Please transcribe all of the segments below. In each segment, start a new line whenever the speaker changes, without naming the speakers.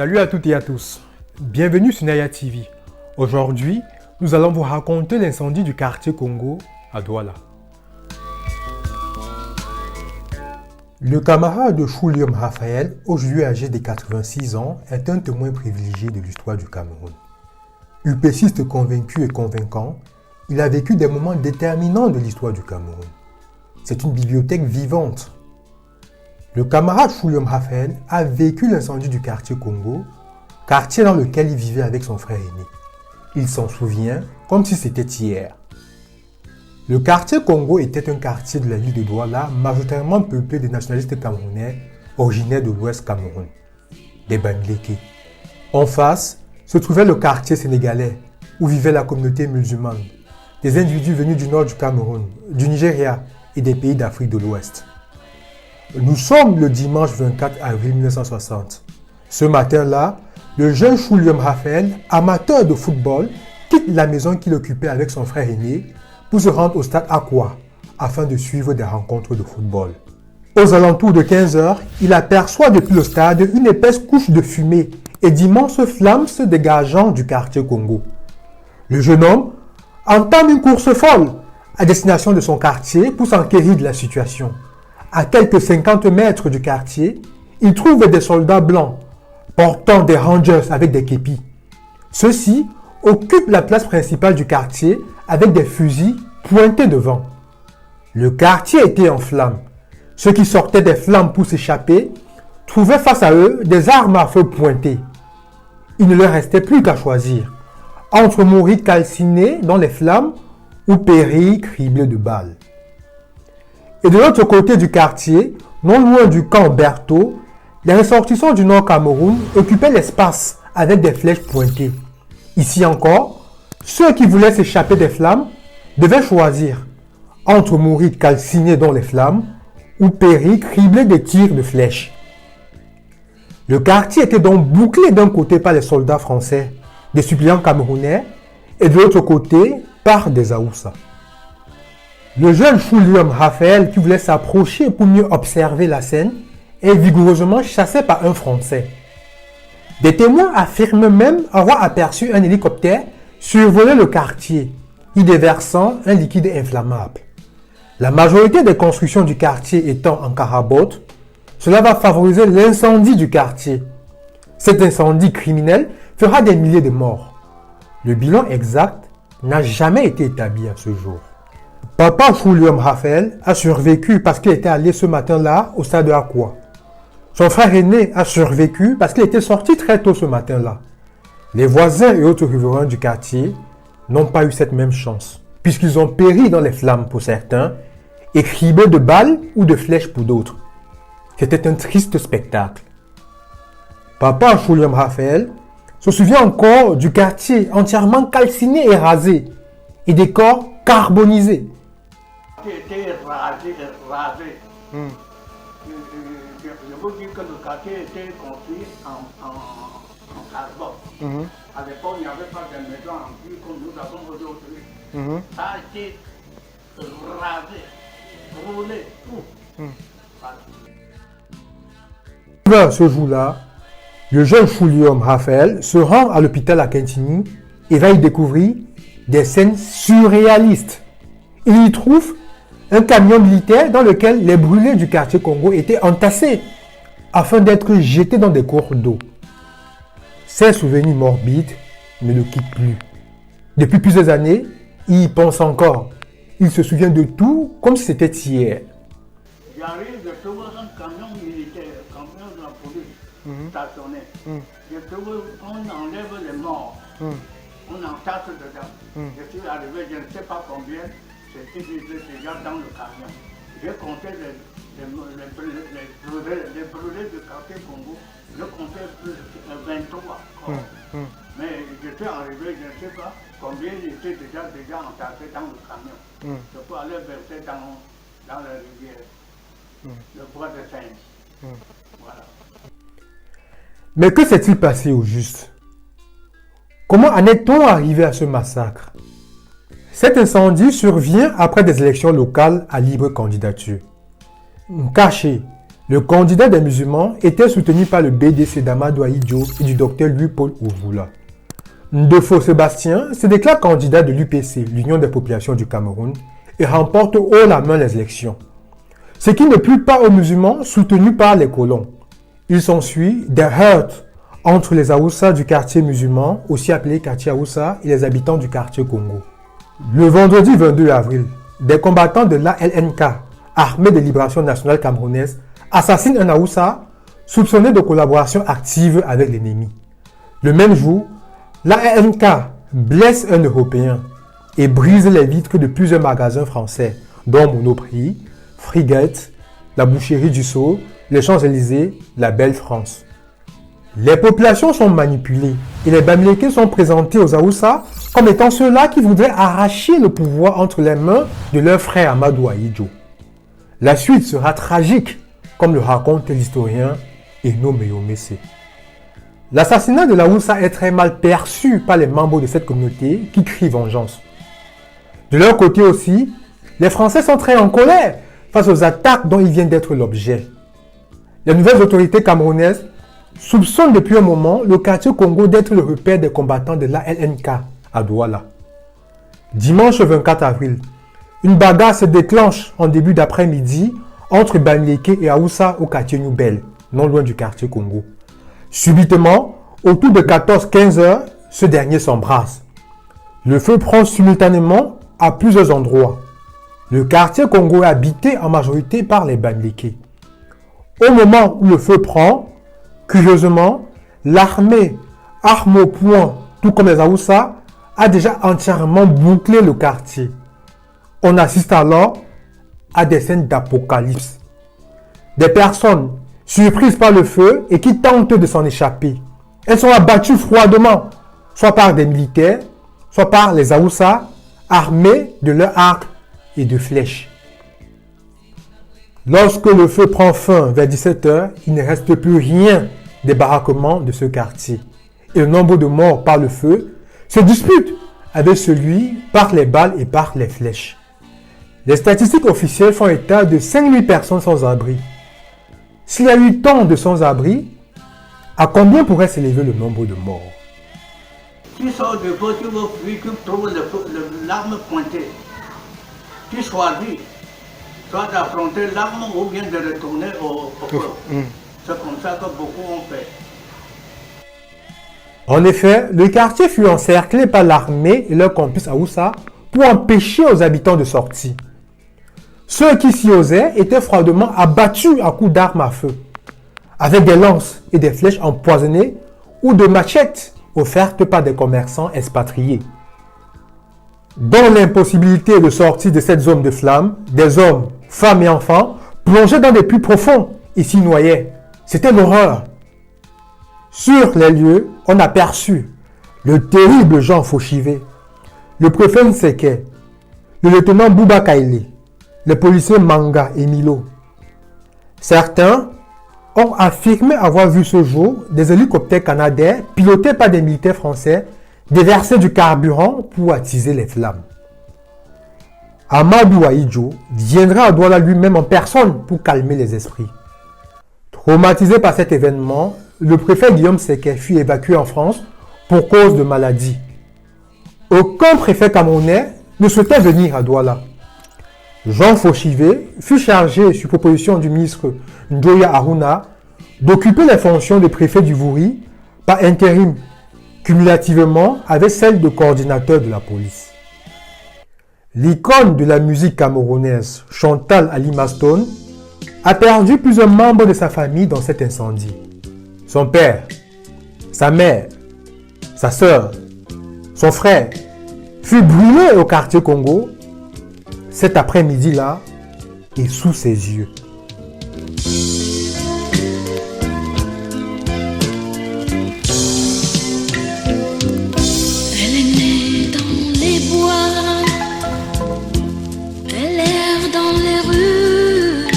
Salut à toutes et à tous, bienvenue sur Naya TV. Aujourd'hui, nous allons vous raconter l'incendie du quartier Congo à Douala. Le camarade de Choulium Raphaël, aujourd'hui âgé de 86 ans, est un témoin privilégié de l'histoire du Cameroun. UPCiste convaincu et convaincant, il a vécu des moments déterminants de l'histoire du Cameroun. C'est une bibliothèque vivante. Le camarade Choulium Raphaël a vécu l'incendie du quartier Congo, quartier dans lequel il vivait avec son frère aîné. Il s'en souvient comme si c'était hier. Le quartier Congo était un quartier de la ville de Douala majoritairement peuplé de nationalistes camerounais originaires de l'Ouest Cameroun, des Banglékés. En face se trouvait le quartier sénégalais où vivait la communauté musulmane, des individus venus du nord du Cameroun, du Nigeria et des pays d'Afrique de l'Ouest. Nous sommes le dimanche 24 avril 1960. Ce matin-là, le jeune Choulium Raphaël, amateur de football, quitte la maison qu'il occupait avec son frère aîné pour se rendre au stade Aqua afin de suivre des rencontres de football. Aux alentours de 15 h, il aperçoit depuis le stade une épaisse couche de fumée et d'immenses flammes se dégageant du quartier Congo. Le jeune homme entame une course folle à destination de son quartier pour s'enquérir de la situation. À quelques 50 mètres du quartier, il trouve des soldats blancs portant des rangers avec des képis. Ceux-ci occupent la place principale du quartier avec des fusils pointés devant. Le quartier était en flammes. Ceux qui sortaient des flammes pour s'échapper trouvaient face à eux des armes à feu pointées. Il ne leur restait plus qu'à choisir entre mourir calcinés dans les flammes ou périr criblés de balles. Et de l'autre côté du quartier, non loin du camp Berthaud, les ressortissants du Nord Cameroun occupaient l'espace avec des flèches pointées. Ici encore, ceux qui voulaient s'échapper des flammes devaient choisir entre mourir calcinés dans les flammes ou périr criblés de tirs de flèches. Le quartier était donc bouclé d'un côté par les soldats français, des suppléants camerounais, et de l'autre côté par des Aoussa. Le jeune Choulium Raphaël, qui voulait s'approcher pour mieux observer la scène, est vigoureusement chassé par un Français. Des témoins affirment même avoir aperçu un hélicoptère survoler le quartier, y déversant un liquide inflammable. La majorité des constructions du quartier étant en carabote, cela va favoriser l'incendie du quartier. Cet incendie criminel fera des milliers de morts. Le bilan exact n'a jamais été établi à ce jour. Papa Choulium Raphaël a survécu parce qu'il était allé ce matin-là au stade de Aqua. Son frère aîné a survécu parce qu'il était sorti très tôt ce matin-là. Les voisins et autres riverains du quartier n'ont pas eu cette même chance, puisqu'ils ont péri dans les flammes pour certains et criblés de balles ou de flèches pour d'autres. C'était un triste spectacle. Papa Choulium Raphaël se souvient encore du quartier entièrement calciné et rasé et des corps carbonisés.
Était rasé. Je vous dis que le quartier était construit en carbone. À l'époque, il n'y avait pas de maison en plus comme nous avons aujourd'hui. Ça a été rasé, brûlé, tout.
Ce jour-là, le jeune Choulium Raphaël se rend à l'hôpital à Quintigny et va y découvrir des scènes surréalistes. Il y trouve un camion militaire dans lequel les brûlés du quartier Congo étaient entassés afin d'être jetés dans des cours d'eau. Ces souvenirs morbides ne le quittent plus. Depuis plusieurs années, il y pense encore. Il se souvient de tout comme si c'était hier.
J'arrive de trouver un camion militaire, camion de la police stationné. Je trouve on enlève les morts. On entasse dedans. Je suis arrivé, je ne sais pas combien, c'était déjà dans le camion. J'ai compté les brûlés du quartier Congo, je comptais 23. Mais je suis arrivé, je ne sais pas combien ils étaient déjà entassés dans le camion. Je peux aller verser dans la rivière, le bois de Seine. Voilà.
Mais que s'est-il passé au juste? Comment en est-on arrivé à ce massacre? Cet incendie survient après des élections locales à libre candidature. Caché, Le candidat des musulmans était soutenu par le BDC d'Amadou Ahidjo et du docteur Louis-Paul Ouvoula. Ndefo Sébastien se déclare candidat de l'UPC, l'Union des populations du Cameroun, et remporte haut la main les élections. Ce qui ne plut pas aux musulmans soutenus par les colons. Il s'ensuit des heurts entre les Haoussa du quartier musulman, aussi appelé quartier Haoussa, et les habitants du quartier Congo. Le vendredi 22 avril, des combattants de l'ALNK, Armée de libération nationale camerounaise, assassinent un Haoussa soupçonné de collaboration active avec l'ennemi. Le même jour, l'ALNK blesse un Européen et brise les vitres de plusieurs magasins français, dont Monoprix, Frigate, la Boucherie du Sceau, les Champs-Élysées, la Belle France. Les populations sont manipulées et les Bamileke sont présentés aux Haoussa comme étant ceux-là qui voudraient arracher le pouvoir entre les mains de leur frère Amadou Ahidjo. La suite sera tragique, comme le raconte l'historien Eno Meyomese. L'assassinat de l'Haoussa est très mal perçu par les membres de cette communauté qui crient vengeance. De leur côté aussi, les Français sont très en colère face aux attaques dont ils viennent d'être l'objet. Les nouvelles autorités camerounaises soupçonnent depuis un moment le quartier Congo d'être le repère des combattants de l'ALNK à Douala. Dimanche 24 avril, une bagarre se déclenche en début d'après-midi entre Bamileke et Haoussa au quartier Noubel, non loin du quartier Congo. Subitement, autour de 14-15 heures, ce dernier s'embrasse. Le feu prend simultanément à plusieurs endroits. Le quartier Congo est habité en majorité par les Bamileke. Au moment où le feu prend, curieusement, l'armée, arme au poing, tout comme les Haoussa, a déjà entièrement bouclé le quartier. On assiste alors à des scènes d'apocalypse. Des personnes surprises par le feu et qui tentent de s'en échapper. Elles sont abattues froidement, soit par des militaires, soit par les Haoussa, armés de leurs arcs et de flèches. Lorsque le feu prend fin vers 17 h, il ne reste plus rien des baraquements de ce quartier. Et le nombre de morts par le feu se dispute avec celui par les balles et par les flèches. Les statistiques officielles font état de 5000 personnes sans abri. S'il y a eu tant de sans-abri, à combien pourrait s'élever le nombre de morts?
Tu sors de feu, tu veux fuir, tu trouves l'arme pointée. Tu choisis soit d'affronter l'arme ou bien de retourner au feu. C'est comme ça que beaucoup ont fait.
En effet, le quartier fut encerclé par l'armée et leurs complices Haoussa pour empêcher aux habitants de sortir. Ceux qui s'y osaient étaient froidement abattus à coups d'armes à feu, avec des lances et des flèches empoisonnées ou de machettes offertes par des commerçants expatriés. Dans l'impossibilité de sortir de cette zone de flamme, des hommes, femmes et enfants plongeaient dans des puits profonds et s'y noyaient. C'était l'horreur. Sur les lieux, on aperçut le terrible Jean Fauchivé, le préfet Nseke, le lieutenant Bouba Kaïlé, les policiers Manga et Milo. Certains ont affirmé avoir vu ce jour des hélicoptères canadiens pilotés par des militaires français déverser du carburant pour attiser les flammes. Amadou Ahidjo viendra à Douala lui-même en personne pour calmer les esprits. Traumatisé par cet événement, le préfet Guillaume Seke fut évacué en France pour cause de maladie. Aucun préfet camerounais ne souhaitait venir à Douala. Jean Fauchivé fut chargé, sur proposition du ministre Ndoya Aruna, d'occuper les fonctions de préfet du Vouri par intérim, cumulativement avec celle de coordinateur de la police. L'icône de la musique camerounaise, Chantal Ali Maston, a perdu plusieurs membres de sa famille dans cet incendie. Son père, sa mère, sa sœur, son frère fut brûlé au quartier Congo cet après-midi-là et sous ses yeux.
Elle est née dans les bois, elle erre dans les rues,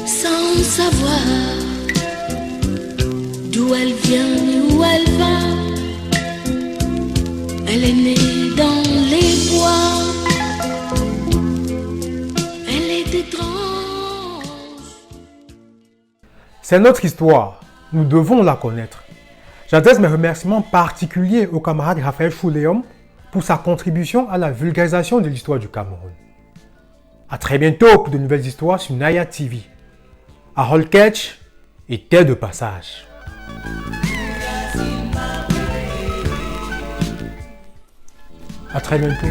sans savoir d'où elle vient ni où elle va. Elle est née dans les bois, elle est étrange.
C'est notre histoire. Nous devons la connaître. J'adresse mes remerciements particuliers au camarade Raphaël Chouléum pour sa contribution à la vulgarisation de l'histoire du Cameroun. À très bientôt pour de nouvelles histoires sur Naya TV. Harold Ketch était de passage. À très bientôt.